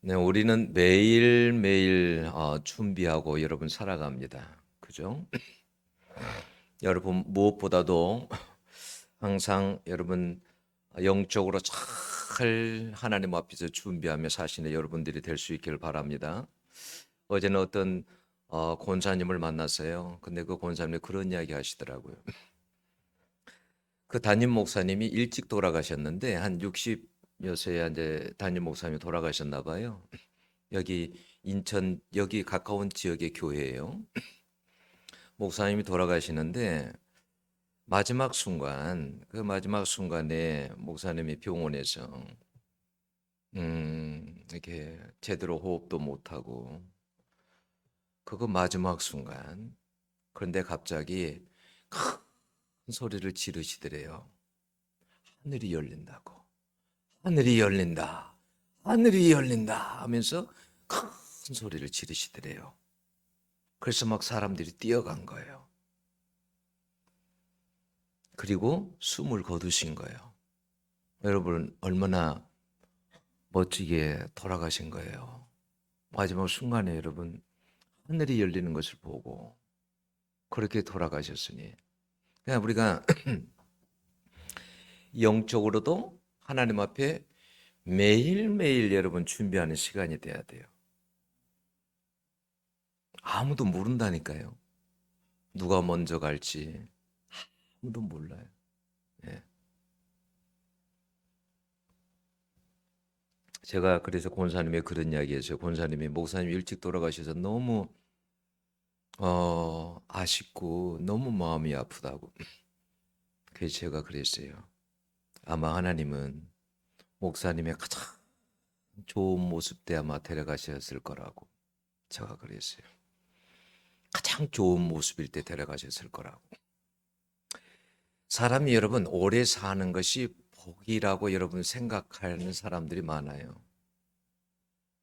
네, 우리는 매일매일 준비하고 여러분 살아갑니다. 그죠? 여러분 무엇보다도 항상 여러분 영적으로 잘 하나님 앞에서 준비하며 사시는 여러분들이 될 수 있기를 바랍니다. 어제는 어떤 권사님을 만났어요. 근데 그 권사님이 그런 이야기 하시더라고요. 그 담임 목사님이 일찍 돌아가셨는데 한 60여 세에 이제 담임 목사님이 돌아가셨나 봐요. 여기 인천 여기 가까운 지역의 교회예요. 목사님이 돌아가시는데 마지막 순간에 목사님이 병원에서 이렇게 제대로 호흡도 못 하고 그거 마지막 순간 그런데 갑자기 큰 소리를 지르시더래요. 하늘이 열린다고. 하늘이 열린다. 하늘이 열린다 하면서 큰 소리를 지르시더래요. 그래서 막 사람들이 뛰어간 거예요. 그리고 숨을 거두신 거예요. 여러분 얼마나 멋지게 돌아가신 거예요. 마지막 순간에 여러분 하늘이 열리는 것을 보고 그렇게 돌아가셨으니 그냥 우리가 영적으로도 하나님 앞에 매일매일 여러분 준비하는 시간이 돼야 돼요. 아무도 모른다니까요. 누가 먼저 갈지 아무도 몰라요. 예. 제가 그래서 권사님의 그런 이야기 했어요. 권사님이 목사님 일찍 돌아가셔서 너무 아쉽고 너무 마음이 아프다고. 그래서 제가 그랬어요. 아마 하나님은 목사님의 가장 좋은 모습 때 아마 데려가셨을 거라고. 제가 그랬어요. 가장 좋은 모습일 때 데려가셨을 거라고. 사람이 여러분 오래 사는 것이 복이라고 여러분 생각하는 사람들이 많아요.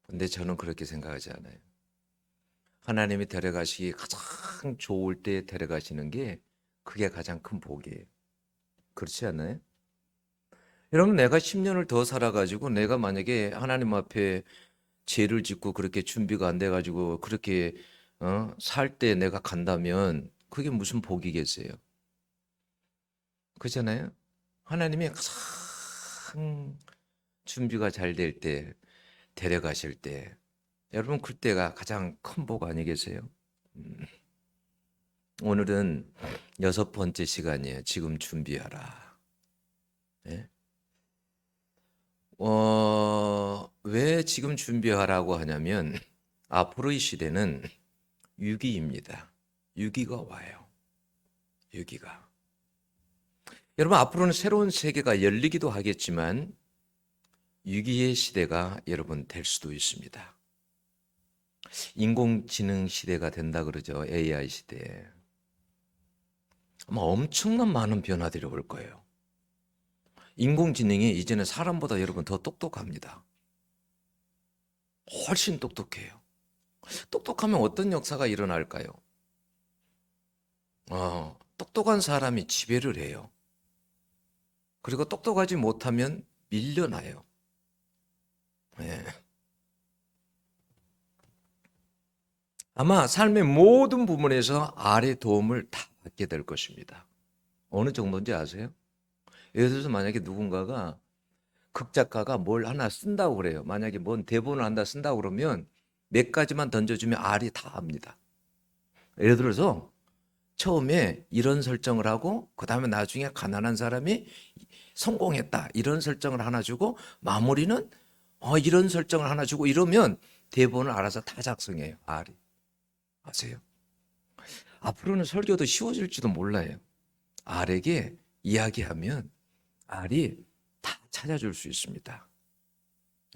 근데 저는 그렇게 생각하지 않아요. 하나님이 데려가시기 가장 좋을 때 데려가시는 게 그게 가장 큰 복이에요. 그렇지 않나요? 여러분 내가 10년을 더 살아가지고 내가 만약에 하나님 앞에 죄를 짓고 그렇게 준비가 안 돼가지고 그렇게 살 때 내가 간다면 그게 무슨 복이겠어요? 그렇잖아요? 하나님이 가장 준비가 잘 될 때 데려가실 때 여러분 그때가 가장 큰 복 아니겠어요? 음, 오늘은 6번째 시간이에요. 지금 준비하라. 예? 왜 지금 준비하라고 하냐면 앞으로의 시대는 위기입니다. 위기가 와요. 위기가. 여러분 앞으로는 새로운 세계가 열리기도 하겠지만 위기의 시대가 여러분 될 수도 있습니다. 인공지능 시대가 된다 그러죠. AI 시대. 아마 엄청난 많은 변화들이 올 거예요. 인공지능이 이제는 사람보다 여러분 더 똑똑합니다. 훨씬 똑똑해요. 똑똑하면 어떤 역사가 일어날까요? 똑똑한 사람이 지배를 해요. 그리고 똑똑하지 못하면 밀려나요. 예. 아마 삶의 모든 부분에서 아래 도움을 다 받게 될 것입니다. 어느 정도인지 아세요? 예를 들어서 만약에 누군가가 극작가가 뭘 하나 쓴다고 그래요. 만약에 뭔 대본을 한다 쓴다고 그러면 몇 가지만 던져주면 알이 다 합니다. 예를 들어서 처음에 이런 설정을 하고 그 다음에 나중에 가난한 사람이 성공했다 이런 설정을 하나 주고 마무리는 이런 설정을 하나 주고 이러면 대본을 알아서 다 작성해요. 알이. 아세요? 앞으로는 설교도 쉬워질지도 몰라요. 알에게 이야기하면 알이 다 찾아줄 수 있습니다.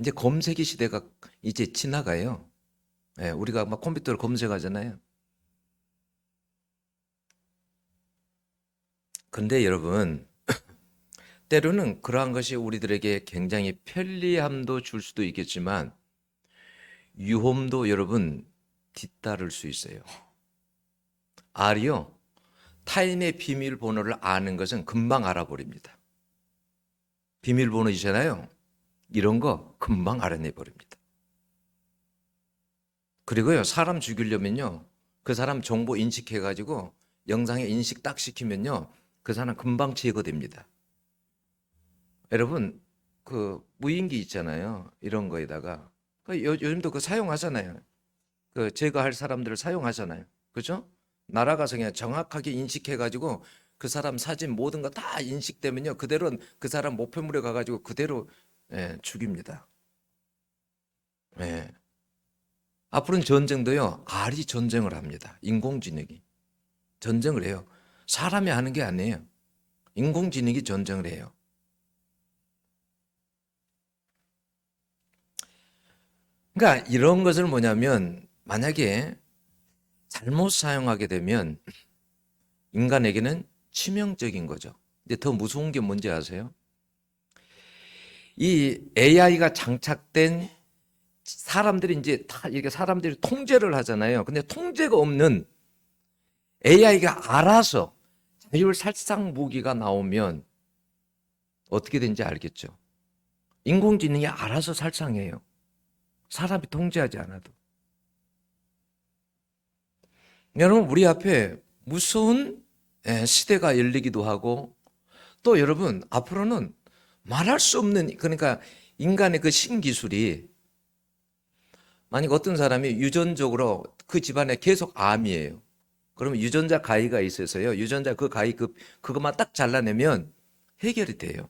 이제 검색의 시대가 이제 지나가요. 예, 우리가 막 컴퓨터를 검색하잖아요. 근데 여러분, 때로는 그러한 것이 우리들에게 굉장히 편리함도 줄 수도 있겠지만 위험도 여러분 뒤따를 수 있어요. 알이요. 타인의 비밀번호를 아는 것은 금방 알아버립니다. 비밀번호이잖아요. 이런 거 금방 알아내 버립니다. 그리고요, 사람 죽이려면요, 그 사람 정보 인식해가지고 영상에 인식 딱 시키면요, 그 사람 금방 제거됩니다. 여러분, 그 무인기 있잖아요. 이런 거에다가 요즘도 그 사용하잖아요. 그 제거할 사람들을 사용하잖아요. 그죠? 날아가서 그냥 정확하게 인식해가지고 그 사람 사진 모든 거 다 인식되면요, 그대로 그 사람 목표물에 가가지고 그대로 죽입니다. 예. 앞으로는 전쟁도요, 알이 전쟁을 합니다. 인공지능이 전쟁을 해요. 사람이 하는 게 아니에요. 인공지능이 전쟁을 해요. 그러니까 이런 것을 뭐냐면, 만약에 잘못 사용하게 되면 인간에게는 치명적인 거죠. 근데 더 무서운 게 뭔지 아세요? 이 AI가 장착된 사람들이 이제 다 이렇게 사람들이 통제를 하잖아요. 근데 통제가 없는 AI가 알아서 자율 살상 무기가 나오면 어떻게 되는지 알겠죠? 인공지능이 알아서 살상해요. 사람이 통제하지 않아도. 여러분, 우리 앞에 무서운 시대가 열리기도 하고, 또 여러분, 앞으로는 말할 수 없는, 그러니까 인간의 그 신기술이, 만약 어떤 사람이 유전적으로 그 집안에 계속 암이에요. 그러면 유전자 가위가 있어서요, 유전자 그 가위 그것만 딱 잘라내면 해결이 돼요.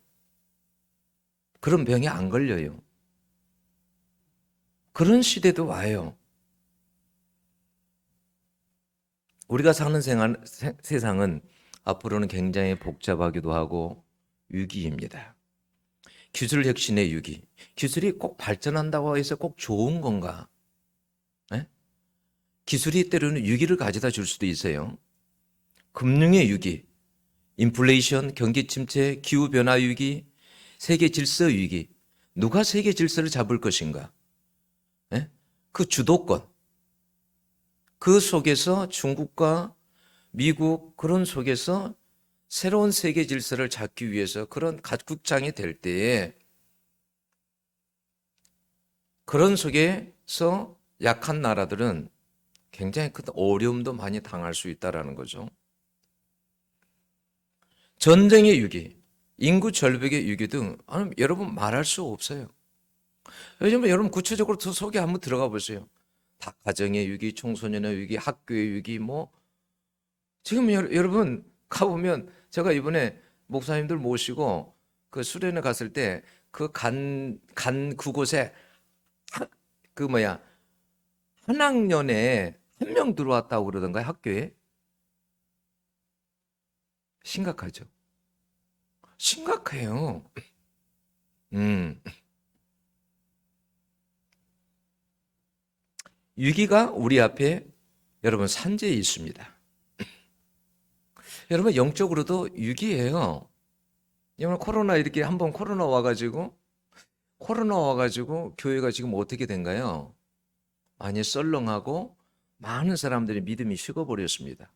그런 병이 안 걸려요. 그런 시대도 와요. 우리가 사는 세상은 앞으로는 굉장히 복잡하기도 하고 위기입니다. 기술 혁신의 위기. 기술이 꼭 발전한다고 해서 꼭 좋은 건가? 네? 기술이 때로는 위기를 가져다 줄 수도 있어요. 금융의 위기, 인플레이션, 경기 침체, 기후변화 위기, 세계 질서 위기. 누가 세계 질서를 잡을 것인가? 네? 그 주도권. 그 속에서 중국과 미국 그런 속에서 새로운 세계 질서를 잡기 위해서 그런 각국장이 될 때에 그런 속에서 약한 나라들은 굉장히 큰 어려움도 많이 당할 수 있다는 거죠. 전쟁의 위기, 인구 절벽의 위기 등 여러분 말할 수 없어요. 요즘 여러분 구체적으로 더 속에 한번 들어가 보세요. 다 가정의 위기, 청소년의 위기, 학교의 위기 지금 여러분 가보면 제가 이번에 목사님들 모시고 그 수련회 갔을 때 그 그곳에 한 학년에 한 명 들어왔다고 그러던가요, 학교에? 심각하죠. 심각해요. 위기가 우리 앞에 여러분 산재에 있습니다. 여러분 영적으로도 위기예요. 여러분 코로나 이렇게 한번 코로나 와가지고 교회가 지금 어떻게 된가요? 많이 썰렁하고 많은 사람들이 믿음이 식어버렸습니다.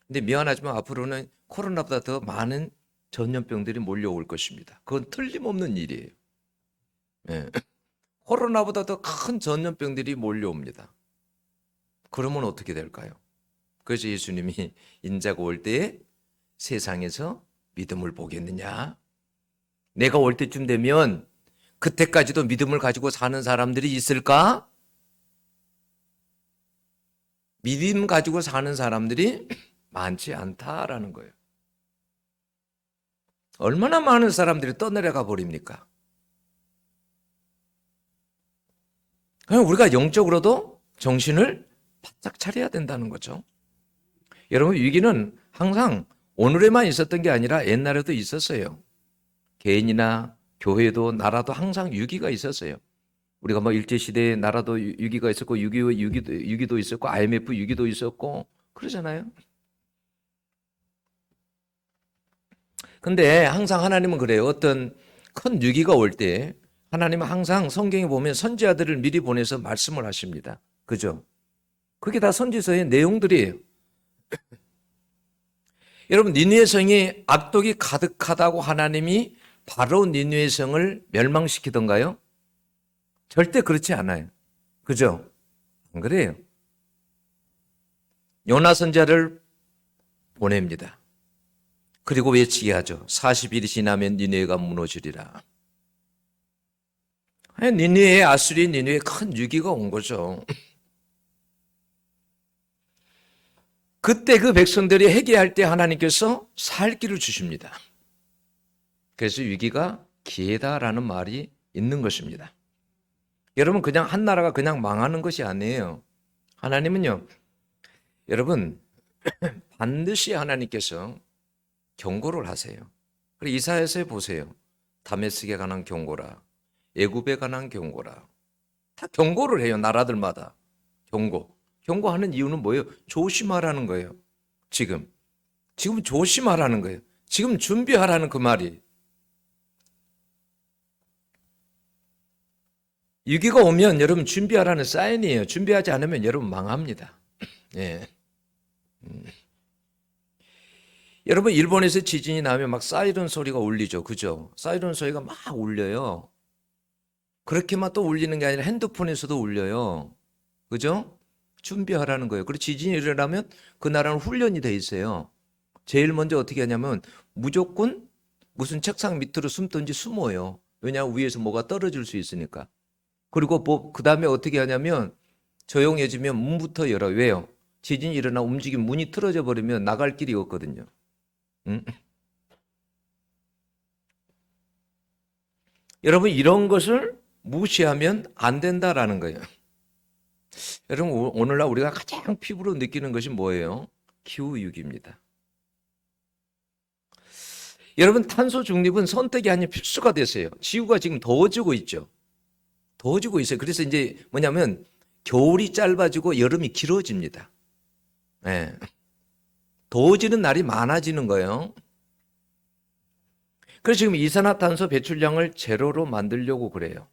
근데 미안하지만 앞으로는 코로나보다 더 많은 전염병들이 몰려올 것입니다. 그건 틀림없는 일이에요. 예. 코로나보다 더 큰 전염병들이 몰려옵니다. 그러면 어떻게 될까요? 그래서 예수님이 인자가 올 때에 세상에서 믿음을 보겠느냐? 내가 올 때쯤 되면 그때까지도 믿음을 가지고 사는 사람들이 있을까? 믿음 가지고 사는 사람들이 많지 않다라는 거예요. 얼마나 많은 사람들이 떠내려가 버립니까? 그럼 우리가 영적으로도 정신을 바짝 차려야 된다는 거죠. 여러분, 위기는 항상 오늘에만 있었던 게 아니라 옛날에도 있었어요. 개인이나 교회도 나라도 항상 위기가 있었어요. 우리가 일제시대에 나라도 위기가 있었고 6.25 위기도 있었고 IMF 위기도 있었고 그러잖아요. 근데 항상 하나님은 그래요. 어떤 큰 위기가 올 때 하나님은 항상 성경에 보면 선지자들을 미리 보내서 말씀을 하십니다. 그죠? 그게 다 선지서의 내용들이에요. 여러분, 니느웨 성이 악독이 가득하다고 하나님이 바로 니느웨 성을 멸망시키던가요? 절대 그렇지 않아요. 그죠? 안 그래요? 요나 선지자를 보냅니다. 그리고 외치게 하죠. 40일이 지나면 니느웨가 무너지리라. 니느웨, 아수리 니느웨 큰 위기가 온 거죠. 그때 그 백성들이 회개할 때 하나님께서 살 길을 주십니다. 그래서 위기가 기회다라는 말이 있는 것입니다. 여러분, 그냥 한 나라가 그냥 망하는 것이 아니에요. 하나님은요, 여러분, 반드시 하나님께서 경고를 하세요. 그리고 이사야서에 보세요. 다메섹에 관한 경고라, 애굽에 관한 경고라. 다 경고를 해요. 나라들마다. 경고. 경고하는 이유는 뭐예요? 조심하라는 거예요. 지금 조심하라는 거예요. 지금 준비하라는 그 말이. 위기가 오면 여러분 준비하라는 사인이에요. 준비하지 않으면 여러분 망합니다. 예. 여러분, 일본에서 지진이 나면 막 사이렌 소리가 울리죠. 그죠? 사이렌 소리가 막 울려요. 그렇게만 또 울리는 게 아니라 핸드폰에서도 울려요. 그죠? 준비하라는 거예요. 그리고 지진이 일어나면 그 나라는 훈련이 돼 있어요. 제일 먼저 어떻게 하냐면 무조건 무슨 책상 밑으로 숨든지 숨어요. 왜냐하면 위에서 뭐가 떨어질 수 있으니까. 그리고 그 다음에 어떻게 하냐면 조용해지면 문부터 열어요. 왜요? 지진이 일어나 움직이면 문이 틀어져 버리면 나갈 길이 없거든요. 응? 여러분, 이런 것을 무시하면 안 된다라는 거예요. 여러분, 오늘날 우리가 가장 피부로 느끼는 것이 뭐예요? 기후위기입니다. 여러분, 탄소 중립은 선택이 아닌 필수가 됐어요. 지구가 지금 더워지고 있죠. 더워지고 있어요. 그래서 이제 뭐냐면 겨울이 짧아지고 여름이 길어집니다. 네. 더워지는 날이 많아지는 거예요. 그래서 지금 이산화탄소 배출량을 제로로 만들려고 그래요.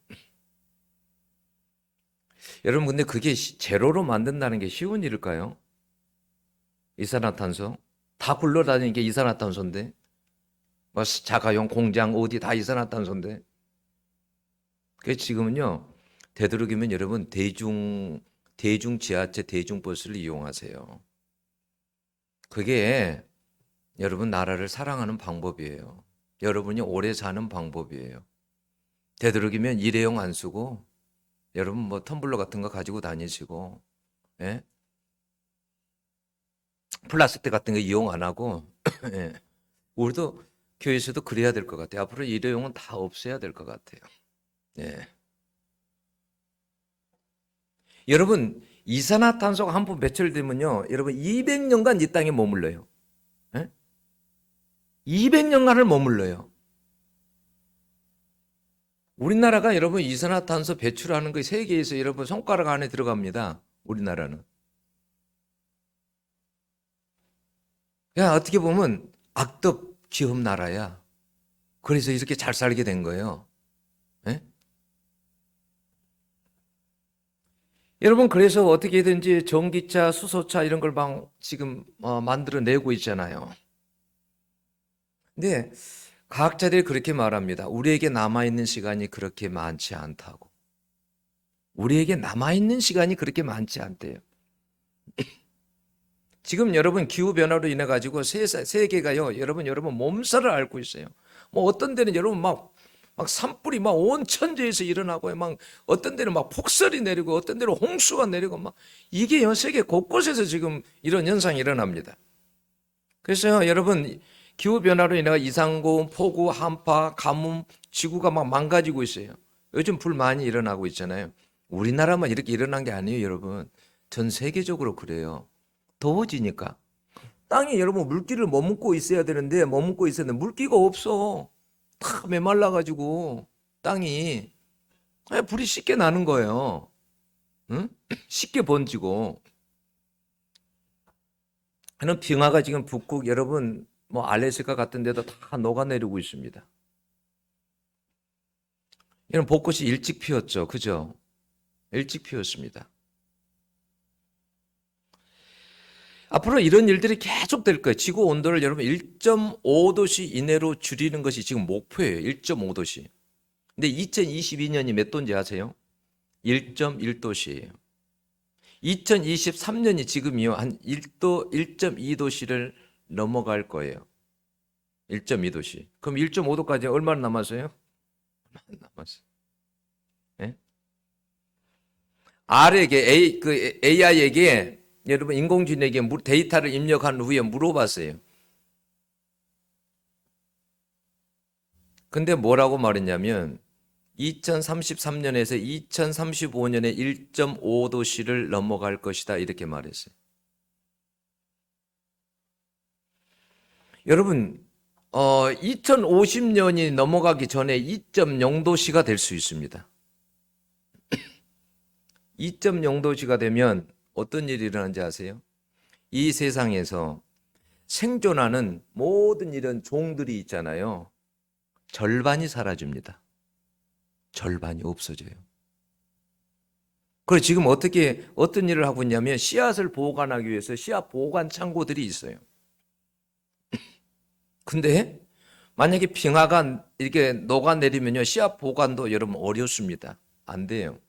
여러분, 근데 그게 제로로 만든다는 게 쉬운 일일까요? 이산화탄소 다 굴러다니는 게 이산화탄소인데, 뭐 자가용 공장 어디 다 이산화탄소인데. 그래서 지금은요, 되도록이면 여러분 대중 지하철, 대중버스를 이용하세요. 그게 여러분 나라를 사랑하는 방법이에요. 여러분이 오래 사는 방법이에요. 되도록이면 일회용 안 쓰고 여러분 뭐 텀블러 같은 거 가지고 다니시고, 예? 플라스틱 같은 거 이용 안 하고 예. 우리도 교회에서도 그래야 될 것 같아요. 앞으로 일회용은 다 없애야 될 것 같아요. 예. 여러분, 이산화탄소가 한 번 배출되면요, 여러분 200년간 이 땅에 머물러요. 예? 200년간을 머물러요. 우리나라가 여러분 이산화탄소 배출하는 거 세계에서 여러분 손가락 안에 들어갑니다. 우리나라는. 야, 어떻게 보면 악덕 기업 나라야. 그래서 이렇게 잘 살게 된 거예요. 예? 여러분, 그래서 어떻게든지 전기차, 수소차 이런 걸 막 지금 만들어내고 있잖아요. 근데 과학자들이 그렇게 말합니다. 우리에게 남아있는 시간이 그렇게 많지 않다고. 우리에게 남아있는 시간이 그렇게 많지 않대요. 지금 여러분 기후변화로 인해 가지고 세계가요, 여러분 몸살을 앓고 있어요. 뭐 어떤 데는 여러분 막 산불이 막 온 천지에서 일어나고, 막 어떤 데는 막 폭설이 내리고, 어떤 데는 홍수가 내리고, 막 이게 세계 곳곳에서 지금 이런 현상이 일어납니다. 그래서 여러분 기후 변화로 인해 이상고온, 폭우, 한파, 가뭄, 지구가 막 망가지고 있어요. 요즘 불 많이 일어나고 있잖아요. 우리나라만 이렇게 일어난 게 아니에요, 여러분. 전 세계적으로 그래요. 더워지니까 땅이 여러분 물기를 머금고 있어야 되는데, 머금고 있었는데 물기가 없어. 다 메말라가지고 땅이 불이 쉽게 나는 거예요. 응? 쉽게 번지고. 하는 빙하가 지금 북극 여러분 뭐 알래스카 같은 데도 다 녹아내리고 있습니다. 이런 벚꽃이 일찍 피었죠. 그죠? 일찍 피었습니다. 앞으로 이런 일들이 계속 될 거예요. 지구 온도를 여러분 1.5도씨 이내로 줄이는 것이 지금 목표예요. 1.5도씨. 근데 2022년이 몇 도인지 아세요? 1.1도씨예요. 2023년이 지금이요. 한 1도, 1.2도씨를 넘어갈 거예요. 1.2도씨. 그럼 1.5도까지 얼마나 남았어요? 남았어요. 예? AI에게, 여러분, 인공지능에게 데이터를 입력한 후에 물어봤어요. 근데 뭐라고 말했냐면, 2033년에서 2035년에 1.5도씨를 넘어갈 것이다. 이렇게 말했어요. 여러분, 2050년이 넘어가기 전에 2.0도씨가 될 수 있습니다. 2.0도씨가 되면 어떤 일이 일어나는지 아세요? 이 세상에서 생존하는 모든 이런 종들이 있잖아요. 절반이 사라집니다. 절반이 없어져요. 그래서 지금 어떤 일을 하고 있냐면 씨앗을 보관하기 위해서 씨앗 보관 창고들이 있어요. 근데 만약에 빙하가 이렇게 녹아내리면요, 씨앗 보관도 여러분 어렵습니다. 안 돼요.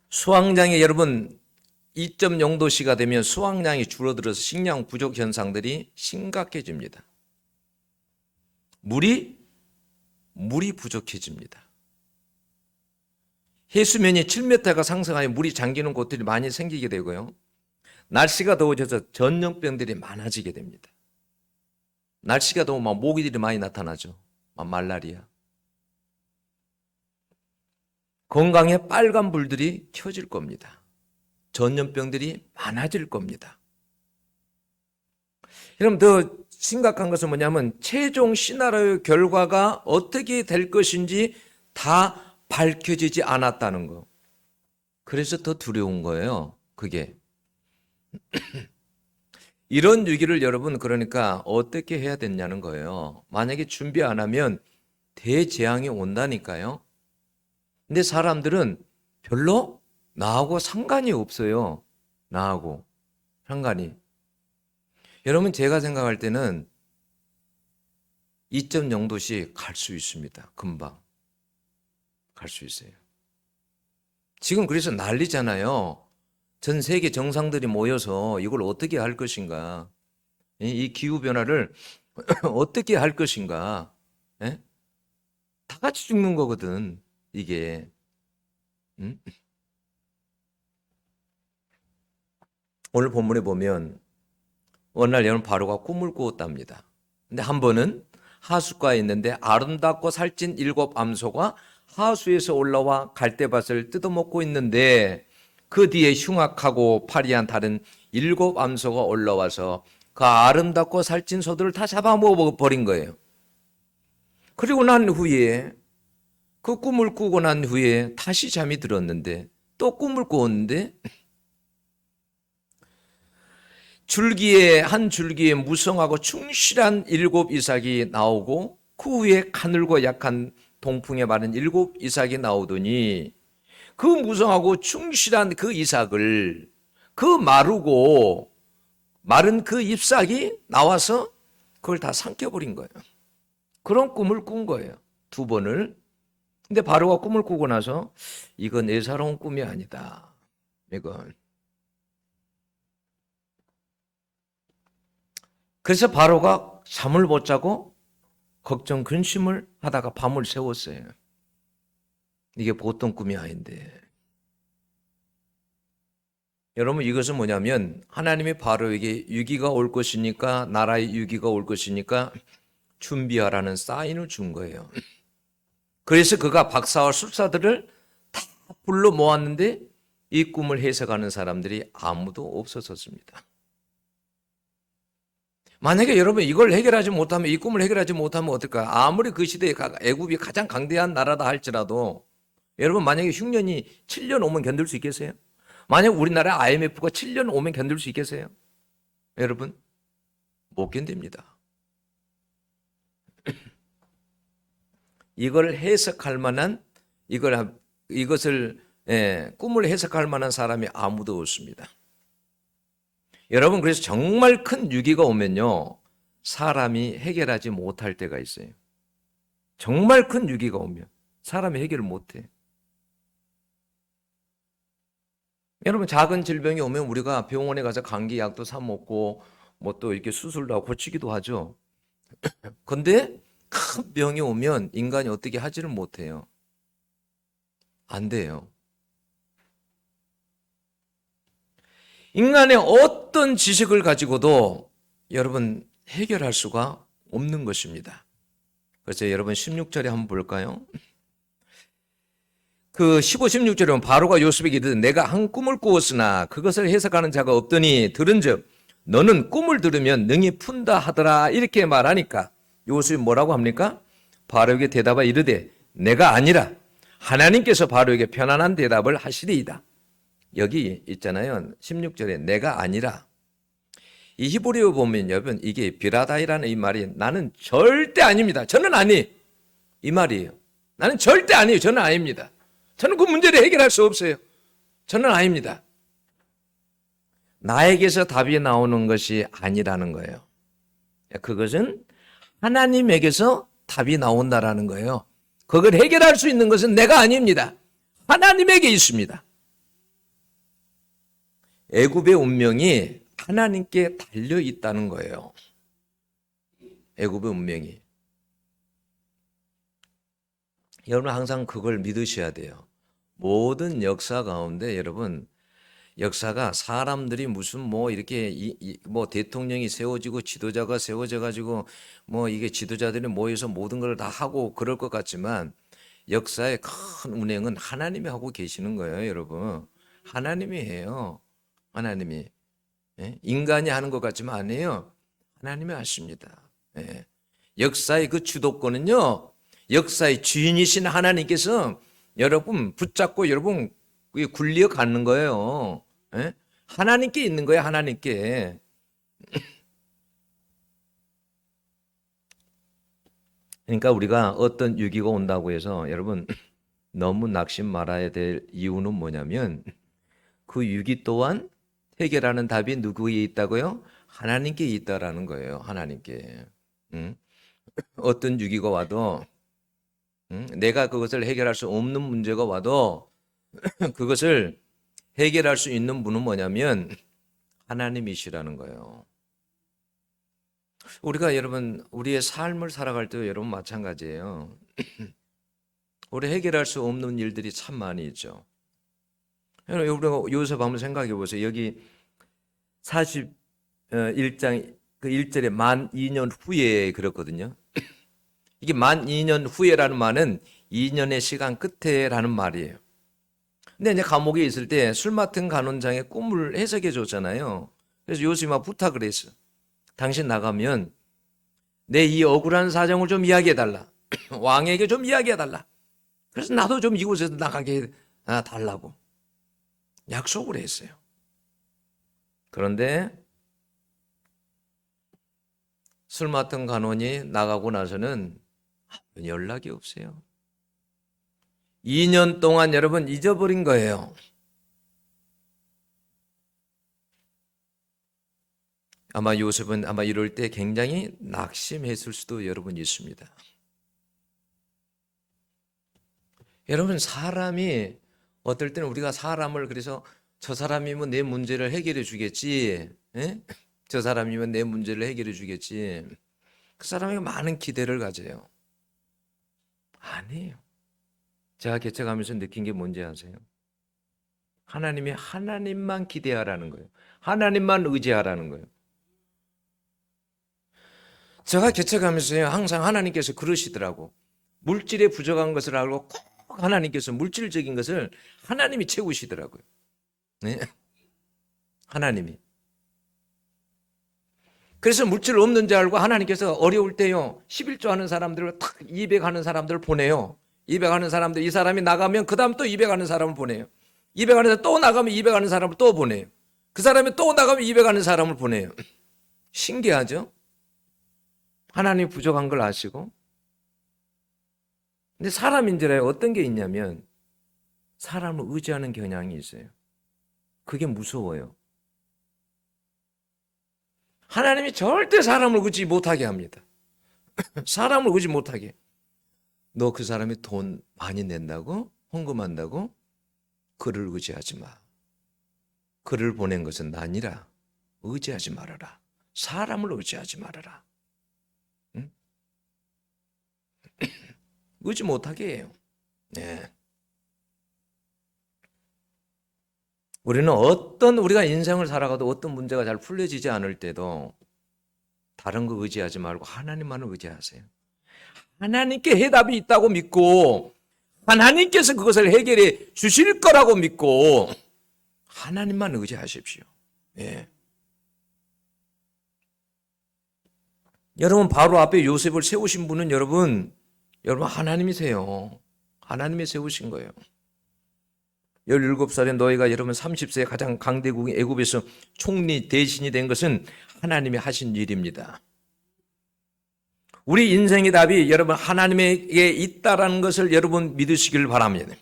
수확량이 여러분 2.0도씨가 되면 수확량이 줄어들어서 식량 부족 현상들이 심각해집니다. 물이 부족해집니다. 해수면이 7m가 상승하여 물이 잠기는 곳들이 많이 생기게 되고요. 날씨가 더워져서 전염병들이 많아지게 됩니다. 날씨가 더우면 모기들이 많이 나타나죠. 말라리아. 건강에 빨간 불들이 켜질 겁니다. 전염병들이 많아질 겁니다. 여러분, 더 심각한 것은 뭐냐면 최종 시나리오 결과가 어떻게 될 것인지 다 밝혀지지 않았다는 거. 그래서 더 두려운 거예요. 그게. 이런 위기를 여러분 그러니까 어떻게 해야 되냐는 거예요. 만약에 준비 안 하면 대재앙이 온다니까요. 근데 사람들은 별로 나하고 상관이 없어요. 나하고 상관이. 여러분, 제가 생각할 때는 2.0도씩 갈 수 있습니다. 금방 갈 수 있어요. 지금 그래서 난리잖아요. 전 세계 정상들이 모여서 이걸 어떻게 할 것인가, 이 기후변화를 어떻게 할 것인가. 예? 다 같이 죽는 거거든 이게. 응? 오늘 본문에 보면 어느 날 여러분 바로가 꿈을 꾸었답니다. 근데 한 번은 하숫가에 있는데 아름답고 살찐 7 암소가 하수에서 올라와 갈대밭을 뜯어먹고 있는데 그 뒤에 흉악하고 파리한 다른 7 암소가 올라와서 그 아름답고 살찐 소들을 다 잡아먹어버린 거예요. 그리고 난 후에 그 꿈을 꾸고 난 후에 다시 잠이 들었는데 또 꿈을 꾸었는데 한 줄기에 무성하고 충실한 7 이삭이 나오고 그 후에 가늘고 약한 동풍에 마른 7 이삭이 나오더니 그 무성하고 충실한 그 이삭을 그 마르고 마른 그 잎사귀 나와서 그걸 다 삼켜버린 거예요. 그런 꿈을 꾼 거예요. 2번을. 근데 바로가 꿈을 꾸고 나서 이건 예사로운 꿈이 아니다. 이건. 그래서 바로가 잠을 못 자고 걱정 근심을 하다가 밤을 새웠어요. 이게 보통 꿈이 아닌데. 여러분, 이것은 뭐냐면 하나님이 바로에게 위기가 올 것이니까, 나라의 위기가 올 것이니까 준비하라는 사인을 준 거예요. 그래서 그가 박사와 술사들을 다 불러 모았는데 이 꿈을 해석하는 사람들이 아무도 없었습니다. 만약에 여러분 이걸 해결하지 못하면, 이 꿈을 해결하지 못하면 어떨까? 아무리 그 시대에 애굽이 가장 강대한 나라다 할지라도 여러분, 만약에 흉년이 7년 오면 견딜 수 있겠어요? 만약 우리나라 IMF가 7년 오면 견딜 수 있겠어요? 여러분, 못 견딥니다. 이걸 해석할 만한, 이것을 꿈을 해석할 만한 사람이 아무도 없습니다. 여러분, 그래서 정말 큰 위기가 오면요, 사람이 해결하지 못할 때가 있어요. 정말 큰 위기가 오면 사람이 해결을 못해. 여러분 작은 질병이 오면 우리가 병원에 가서 감기약도 사 먹고 뭐 또 이렇게 수술도 하고 고치기도 하죠. 근데 큰 병이 오면 인간이 어떻게 하지를 못해요. 안 돼요. 인간의 어떤 지식을 가지고도 여러분 해결할 수가 없는 것입니다. 그래서 여러분 16절에 한번 볼까요? 그 15, 16절에 보면 바로가 요셉에게 이르되 내가 한 꿈을 꾸었으나 그것을 해석하는 자가 없더니 들은즉 너는 꿈을 들으면 능히 푼다 하더라 이렇게 말하니까 요셉이 뭐라고 합니까? 바로에게 대답하 이르되 내가 아니라 하나님께서 바로에게 편안한 대답을 하시리이다. 여기 있잖아요. 16절에 내가 아니라 이 히브리어 보면 여러분 이게 비라다이라는 이 말이 나는 절대 아닙니다. 저는 아니 이 말이에요. 나는 절대 아니에요. 저는 아닙니다. 저는 그 문제를 해결할 수 없어요. 저는 아닙니다. 나에게서 답이 나오는 것이 아니라는 거예요. 그것은 하나님에게서 답이 나온다라는 거예요. 그걸 해결할 수 있는 것은 내가 아닙니다. 하나님에게 있습니다. 애굽의 운명이 하나님께 달려 있다는 거예요. 애굽의 운명이. 여러분 항상 그걸 믿으셔야 돼요. 모든 역사 가운데 여러분 역사가 사람들이 무슨 뭐 이렇게 뭐 대통령이 세워지고 지도자가 세워져 가지고 뭐 이게 지도자들이 모여서 모든 걸 다 하고 그럴 것 같지만 역사의 큰 운행은 하나님이 하고 계시는 거예요, 여러분. 하나님이 해요. 하나님이. 예? 인간이 하는 것 같지만 아니에요. 하나님이 하십니다. 예. 역사의 그 주도권은요. 역사의 주인이신 하나님께서 여러분 붙잡고 여러분 굴려 갖는 거예요. 예? 하나님께 있는 거예요. 하나님께. 그러니까 우리가 어떤 위기가 온다고 해서 여러분 너무 낙심 말아야 될 이유는 뭐냐면 그 위기 또한 해결하는 답이 누구에 있다고요? 하나님께 있다라는 거예요. 하나님께. 어떤 위기가 와도 내가 그것을 해결할 수 없는 문제가 와도 그것을 해결할 수 있는 분은 뭐냐면 하나님이시라는 거예요. 우리가 여러분 우리의 삶을 살아갈 때 여러분 마찬가지예요. 우리 해결할 수 없는 일들이 참 많이 있죠. 우리가 요셉 한번 생각해 보세요. 여기 41장 그 1절에 만 2년 후에 그렇거든요. 이게 만 2년 후에라는 말은 2년의 시간 끝에라는 말이에요. 근데 이제 감옥에 있을 때 술 맡은 간원장의 꿈을 해석해 줬잖아요. 그래서 요셉이 막 부탁을 했어. 당신 나가면 내 이 억울한 사정을 좀 이야기해 달라. 왕에게 좀 이야기해 달라. 그래서 나도 좀 이곳에서 나가게 달라고 약속을 했어요. 그런데 술 맡은 간원이 나가고 나서는 연락이 없어요. 2년 동안 여러분 잊어버린 거예요. 아마 요셉은 아마 이럴 때 굉장히 낙심했을 수도 여러분 있습니다. 여러분 사람이 어떨 때는 우리가 사람을 그래서 저 사람이면 내 문제를 해결해 주겠지. 에? 저 사람이면 내 문제를 해결해 주겠지. 그 사람에게 많은 기대를 가져요. 아니에요. 제가 개척하면서 느낀 게 뭔지 아세요? 하나님이 하나님만 기대하라는 거예요. 하나님만 의지하라는 거예요. 제가 개척하면서요 항상 하나님께서 그러시더라고. 물질에 부족한 것을 알고 꼭 하나님께서 물질적인 것을 하나님이 채우시더라고요. 네? 하나님이. 그래서 물질 없는 줄 알고 하나님께서 어려울 때요 11조 하는 사람들을 탁 200 하는 사람들을 보내요. 200 하는 사람들 이 사람이 나가면 그 다음 또 200 하는 사람을 보내요. 200 하는 사람 또 나가면 200 하는 사람을 또 보내요. 그 사람이 또 나가면 200 하는 사람을 보내요. 신기하죠? 하나님 부족한 걸 아시고. 근데 사람인지라요 어떤 게 있냐면 사람을 의지하는 경향이 있어요. 그게 무서워요. 하나님이 절대 사람을 의지 못하게 합니다. 사람을 의지 못하게. 너 그 사람이 돈 많이 낸다고? 헌금한다고? 그를 의지하지 마. 그를 보낸 것은 나니라. 의지하지 말아라. 사람을 의지하지 말아라. 응? 의지 못하게 해요. 네. 우리는 우리가 인생을 살아가도 어떤 문제가 잘 풀려지지 않을 때도 다른 거 의지하지 말고 하나님만을 의지하세요. 하나님께 해답이 있다고 믿고 하나님께서 그것을 해결해 주실 거라고 믿고 하나님만 의지하십시오. 예. 여러분 바로 앞에 요셉을 세우신 분은 여러분 하나님이세요. 하나님이 세우신 거예요. 17살에 너희가 여러분 30세에 가장 강대국인 애굽에서 총리 대신이 된 것은 하나님이 하신 일입니다. 우리 인생의 답이 여러분 하나님에게 있다라는 것을 여러분 믿으시길 바랍니다.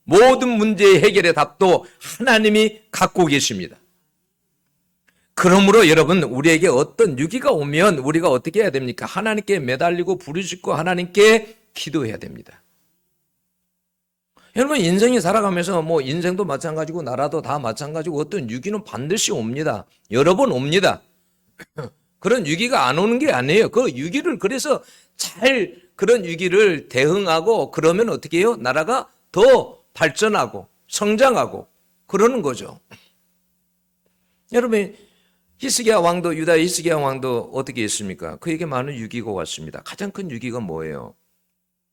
모든 문제의 해결의 답도 하나님이 갖고 계십니다. 그러므로 여러분 우리에게 어떤 위기가 오면 우리가 어떻게 해야 됩니까? 하나님께 매달리고 부르짖고 하나님께 기도해야 됩니다. 여러분 인생이 살아가면서 인생도 마찬가지고 나라도 다 마찬가지고 어떤 위기는 반드시 옵니다. 여러 번 옵니다. 그런 위기가 안 오는 게 아니에요. 그 위기를 그래서 잘 그런 위기를 대응하고 그러면 어떻게 해요? 나라가 더 발전하고 성장하고 그러는 거죠. 여러분 히스기야 왕도 유다의 히스기야 왕도 어떻게 했습니까? 그에게 많은 위기가 왔습니다. 가장 큰 위기가 뭐예요?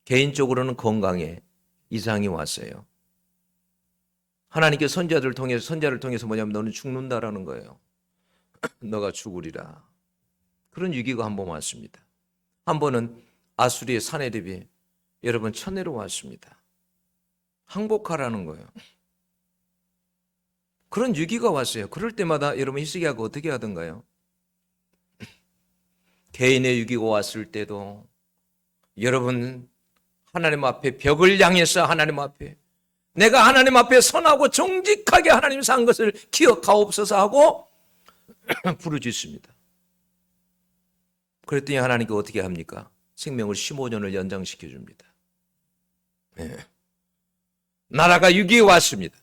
개인적으로는 건강에 이상이 왔어요. 하나님께 선자를 통해서 뭐냐면 너는 죽는다라는 거예요. 너가 죽으리라. 그런 위기가 한 번 왔습니다. 한 번은 아수리의 사내립이 여러분 쳐내러 왔습니다. 항복하라는 거예요. 그런 위기가 왔어요. 그럴 때마다 여러분 히스기야가 어떻게 하던가요? 개인의 위기가 왔을 때도 여러분 하나님 앞에 벽을 향해서 하나님 앞에 내가 하나님 앞에 선하고 정직하게 하나님 산 것을 기억하옵소서 하고 부르짖습니다. 그랬더니 하나님께 어떻게 합니까? 생명을 15년을 연장시켜 줍니다. 네. 나라가 위기에 왔습니다.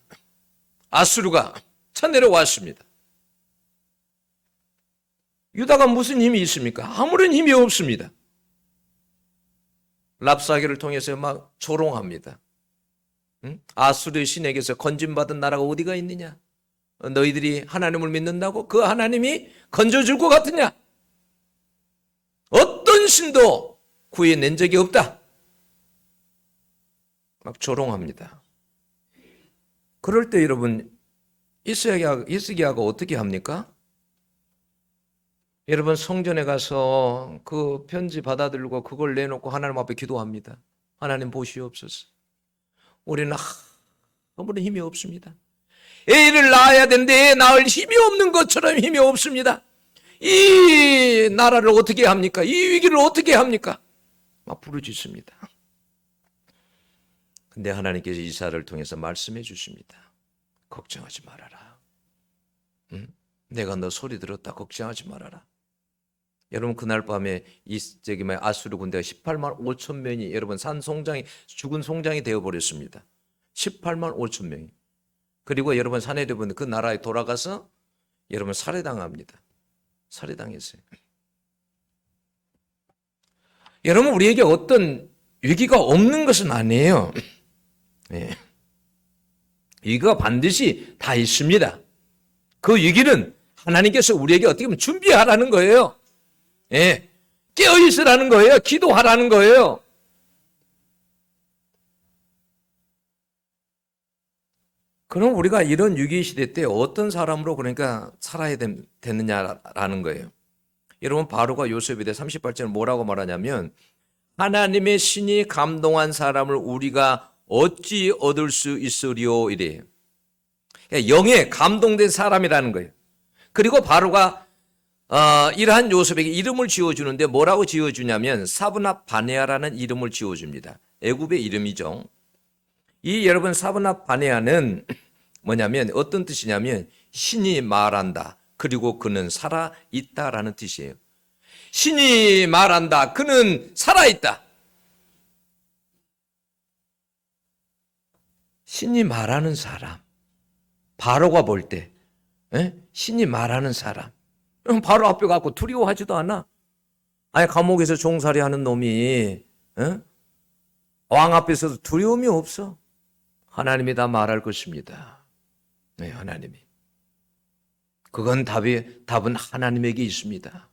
아수르가 쳐내려왔습니다. 유다가 무슨 힘이 있습니까? 아무런 힘이 없습니다. 랍사게를 통해서 막 조롱합니다. 아수르의 신에게서 건진받은 나라가 어디가 있느냐? 너희들이 하나님을 믿는다고? 그 하나님이 건져줄 것 같으냐? 어떤 신도 구해낸 적이 없다. 막 조롱합니다. 그럴 때 여러분 히스기야가 어떻게 합니까? 여러분 성전에 가서 그 편지 받아들고 그걸 내놓고 하나님 앞에 기도합니다. 하나님 보시옵소서. 우리는 아무런 힘이 없습니다. 애를 낳아야 되는데 애 낳을 힘이 없는 것처럼 힘이 없습니다. 이 나라를 어떻게 합니까? 이 위기를 어떻게 합니까? 막 부르짖습니다. 근데 하나님께서 이사야를 통해서 말씀해 주십니다. 걱정하지 말아라. 내가 너 소리 들었다. 걱정하지 말아라. 여러분 그날 밤에 아수르 군대가 18만 5천 명이 여러분 죽은 송장이 되어버렸습니다. 18만 5천 명이. 그리고 여러분 사내립은 그 나라에 돌아가서 여러분 살해당합니다. 살해당했어요. 여러분 우리에게 어떤 위기가 없는 것은 아니에요. 예. 위기가 반드시 다 있습니다. 그 위기는 하나님께서 우리에게 어떻게 보면 준비하라는 거예요. 예. 깨어있으라는 거예요. 기도하라는 거예요. 그럼 우리가 이런 위기 시대 때 어떤 사람으로 그러니까 살아야 되느냐라는 거예요. 여러분 바로가 요셉에 대해 38절에 뭐라고 말하냐면 하나님의 신이 감동한 사람을 우리가 어찌 얻을 수 있으리요 이래요. 영에 감동된 사람이라는 거예요. 그리고 바로가 이러한 요셉에게 이름을 지어주는데 뭐라고 지어주냐면 사브납 바네아라는 이름을 지어줍니다. 애굽의 이름이죠. 이 여러분 사브납 바네아는 뭐냐면 어떤 뜻이냐면 신이 말한다. 그리고 그는 살아있다라는 뜻이에요. 신이 말한다. 그는 살아있다. 신이 말하는 사람. 바로가 볼 때 신이 말하는 사람. 바로 앞에 갖고 두려워하지도 않아. 아니 감옥에서 종살이 하는 놈이 왕 앞에서도 두려움이 없어. 하나님이 다 말할 것입니다. 네, 하나님이. 그건 답은 하나님에게 있습니다.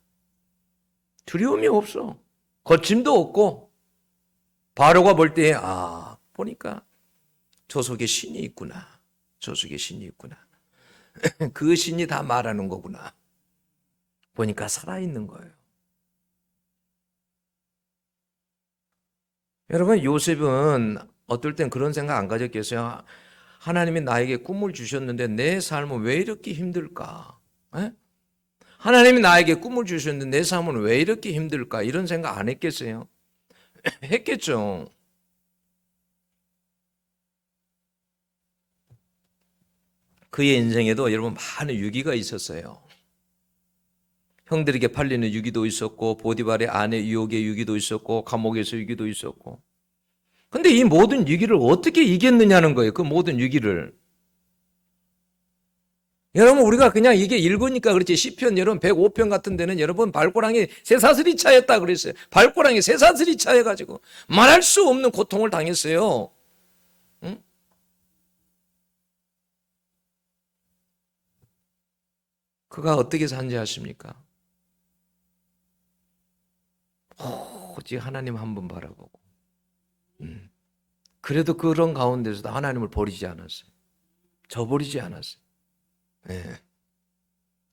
두려움이 없어. 거침도 없고 바로가 볼 때 보니까 저 속에 신이 있구나. 저 속에 신이 있구나. 그 신이 다 말하는 거구나. 보니까 살아있는 거예요. 여러분 요셉은 어떨 땐 그런 생각 안 가졌겠어요? 하나님이 나에게 꿈을 주셨는데 내 삶은 왜 이렇게 힘들까? 하나님이 나에게 꿈을 주셨는데 내 삶은 왜 이렇게 힘들까? 이런 생각 안 했겠어요? 했겠죠. 그의 인생에도 여러분 많은 위기가 있었어요. 형들에게 팔리는 위기도 있었고 보디발의 아내 유혹의 위기도 있었고 감옥에서 위기도 있었고. 근데 이 모든 위기를 어떻게 이겼느냐는 거예요. 그 모든 위기를. 여러분 우리가 그냥 이게 읽으니까 그렇지 시편 여러분 105편 같은 데는 여러분 발꼬랑에 쇠사슬이 차였다 그랬어요. 발꼬랑에 쇠사슬이 차여가지고 말할 수 없는 고통을 당했어요. 응? 그가 어떻게 산지 아십니까? 오직 하나님 한 분 바라보고 그래도 그런 가운데서도 하나님을 버리지 않았어요. 저버리지 않았어요. 네.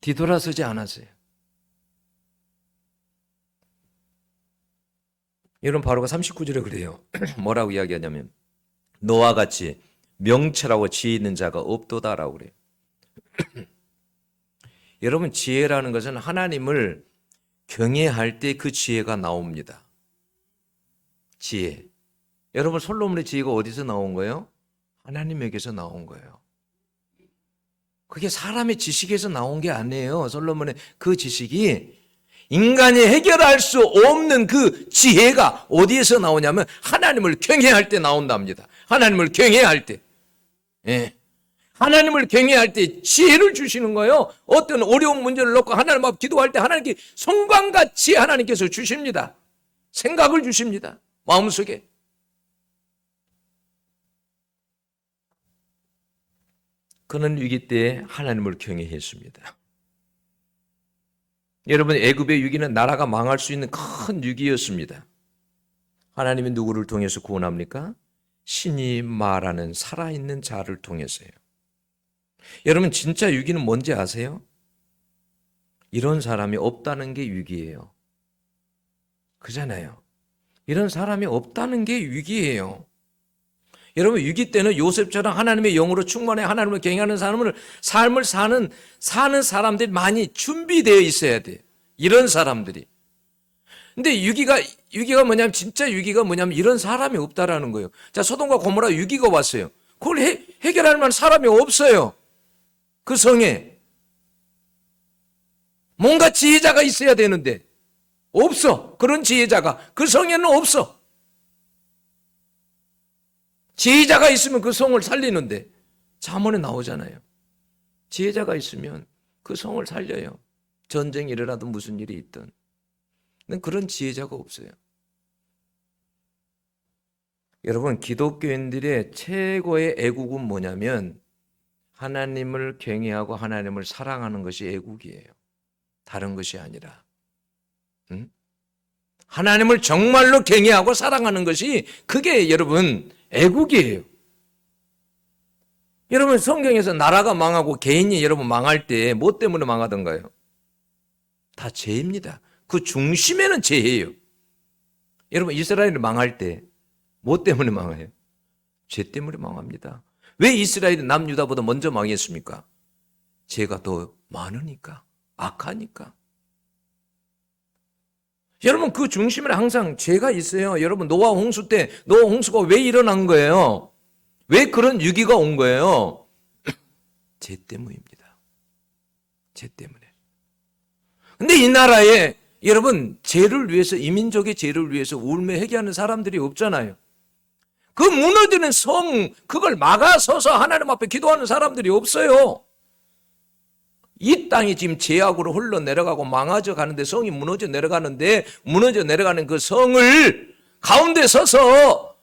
뒤돌아서지 않았어요. 이런 바로가 39절에 그래요. 뭐라고 이야기하냐면 너와 같이 명철하고 지혜 있는 자가 없도다라고 그래요. 여러분 지혜라는 것은 하나님을 경외할 때 그 지혜가 나옵니다. 지혜. 여러분 솔로몬의 지혜가 어디서 나온 거예요? 하나님에게서 나온 거예요. 그게 사람의 지식에서 나온 게 아니에요. 솔로몬의 그 지식이 인간이 해결할 수 없는 그 지혜가 어디에서 나오냐면 하나님을 경외할 때 나온답니다. 하나님을 경외할 때. 예. 하나님을 경외할 때 지혜를 주시는 거예요. 어떤 어려운 문제를 놓고 하나님 앞 기도할 때 하나님께 성광같이 하나님께서 주십니다. 생각을 주십니다. 마음속에. 그는 위기 때 하나님을 경외했습니다. 여러분 애굽의 위기는 나라가 망할 수 있는 큰 위기였습니다. 하나님이 누구를 통해서 구원합니까? 신이 말하는 살아있는 자를 통해서요. 여러분 진짜 위기는 뭔지 아세요? 이런 사람이 없다는 게 위기예요. 그잖아요. 이런 사람이 없다는 게 위기예요. 여러분 위기 때는 요셉처럼 하나님의 영으로 충만해 하나님을 경외하는 삶을 사는 사람들이 많이 준비되어 있어야 돼요. 이런 사람들이. 근데 위기가 뭐냐면 진짜 위기가 뭐냐면 이런 사람이 없다라는 거예요. 자 소돔과 고모라 위기가 왔어요. 그걸 해결할 만한 사람이 없어요. 그 성에 뭔가 지혜자가 있어야 되는데 없어. 그런 지혜자가 그 성에는 없어. 지혜자가 있으면 그 성을 살리는데 잠언에 나오잖아요. 지혜자가 있으면 그 성을 살려요. 전쟁이 일어나든 무슨 일이 있든. 근데 그런 지혜자가 없어요. 여러분 기독교인들의 최고의 애국은 뭐냐면 하나님을 경외하고 하나님을 사랑하는 것이 애국이에요. 다른 것이 아니라. 하나님을 정말로 경외하고 사랑하는 것이 그게 여러분 애국이에요. 여러분 성경에서 나라가 망하고 개인이 여러분 망할 때 뭐 때문에 망하던가요? 다 죄입니다. 그 중심에는 죄예요. 여러분 이스라엘이 망할 때 뭐 때문에 망해요? 죄 때문에 망합니다. 왜 이스라엘이 남유다보다 먼저 망했습니까? 죄가 더 많으니까, 악하니까. 여러분 그 중심에 항상 죄가 있어요. 여러분 노아 홍수 때 노아 홍수가 왜 일어난 거예요? 왜 그런 위기가 온 거예요? 죄 때문입니다. 죄 때문에. 근데 이 나라에 여러분 죄를 위해서 이민족의 죄를 위해서 울며 회개하는 사람들이 없잖아요. 그 무너지는 성 그걸 막아서서 하나님 앞에 기도하는 사람들이 없어요. 이 땅이 지금 죄악으로 흘러내려가고 망아져 가는데, 성이 무너져 내려가는데, 무너져 내려가는 그 성을 가운데 서서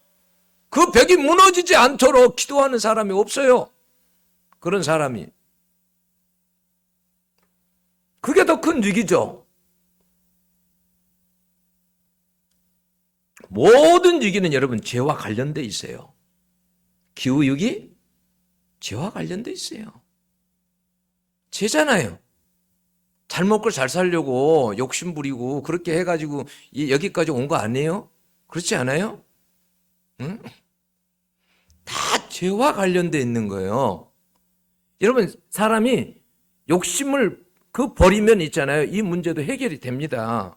그 벽이 무너지지 않도록 기도하는 사람이 없어요. 그런 사람이. 그게 더 큰 위기죠. 모든 위기는 여러분 죄와 관련돼 있어요. 기후위기? 죄와 관련돼 있어요. 죄잖아요. 잘 먹고 잘 살려고 욕심 부리고 그렇게 해가지고 여기까지 온 거 아니에요? 그렇지 않아요? 응? 다 죄와 관련돼 있는 거예요. 여러분, 사람이 욕심을 버리면 있잖아요. 이 문제도 해결이 됩니다.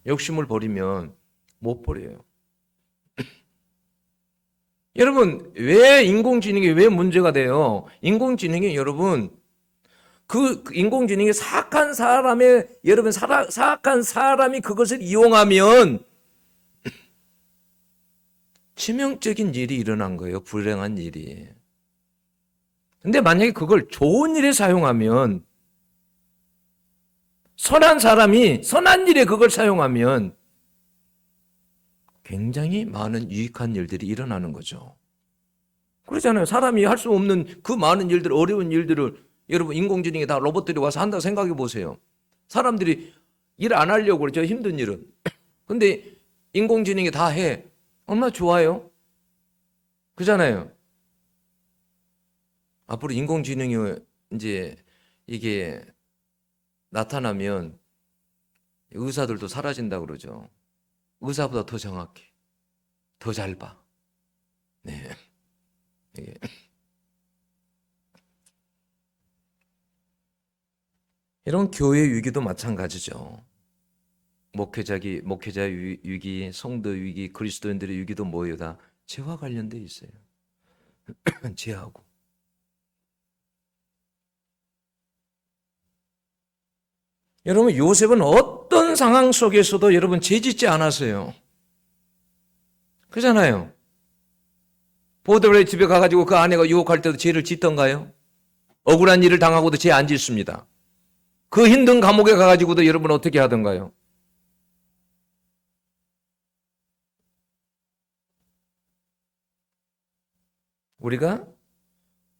욕심을 버리면 못 버려요. 여러분, 왜 인공지능이 왜 문제가 돼요? 인공지능이 여러분, 그 인공지능이 사악한 사람의, 여러분, 사악한 사람이 그것을 이용하면 치명적인 일이 일어난 거예요. 불행한 일이. 근데 만약에 그걸 좋은 일에 사용하면, 선한 사람이 선한 일에 그걸 사용하면 굉장히 많은 유익한 일들이 일어나는 거죠. 그렇잖아요. 사람이 할 수 없는 그 많은 일들, 어려운 일들을 여러분 인공지능이 다 로봇들이 와서 한다고 생각해 보세요. 사람들이 일 안 하려고 그러죠. 힘든 일은. 근데 인공지능이 다 해. 얼마나 좋아요? 그잖아요. 앞으로 인공지능이 이제 이게 나타나면 의사들도 사라진다고 그러죠. 의사보다 더 정확해. 더 잘 봐. 네. 예. 이런 교회 위기도 마찬가지죠. 목회자 위기, 성도 위기, 그리스도인들의 위기도 뭐예요? 다 죄와 관련돼 있어요. 죄하고. 여러분, 요셉은 어떤 상황 속에서도 여러분 죄 짓지 않았어요. 그렇잖아요. 보드라의 집에 가가지고 그 아내가 유혹할 때도 죄를 짓던가요? 억울한 일을 당하고도 죄 안 짓습니다. 그 힘든 감옥에 가가지고도 여러분 어떻게 하던가요? 우리가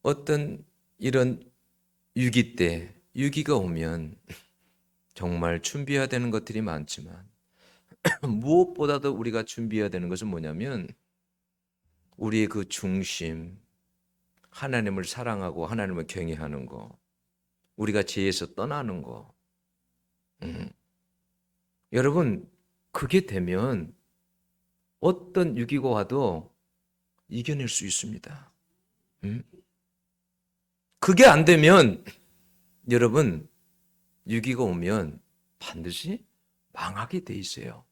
어떤 이런 위기가 오면 정말 준비해야 되는 것들이 많지만 무엇보다도 우리가 준비해야 되는 것은 뭐냐면 우리의 그 중심, 하나님을 사랑하고 하나님을 경외하는 거, 우리가 죄에서 떠나는 거. 여러분, 그게 되면 어떤 위기가 와도 이겨낼 수 있습니다. 그게 안 되면 여러분, 위기가 오면 반드시 망하게 돼 있어요.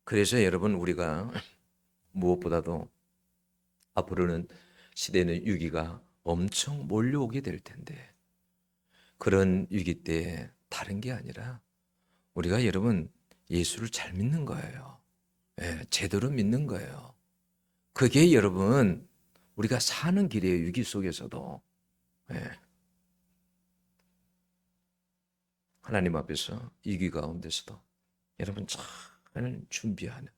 그래서 여러분, 우리가 무엇보다도 앞으로는 시대는 위기가 엄청 몰려오게 될 텐데 그런 위기 때 다른 게 아니라 우리가 여러분 예수를 잘 믿는 거예요. 예, 제대로 믿는 거예요. 그게 여러분 우리가 사는 길의 위기 속에서도 예, 하나님 앞에서 위기 가운데서도 여러분 잘 준비하는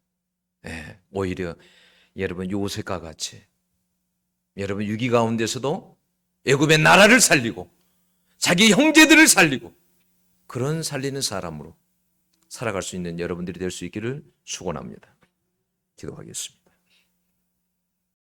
예, 오히려 여러분 요셉과 같이 여러분 위기 가운데서도 애굽의 나라를 살리고 자기 형제들을 살리고 그런 살리는 사람으로 살아갈 수 있는 여러분들이 될 수 있기를 축원합니다. 기도하겠습니다.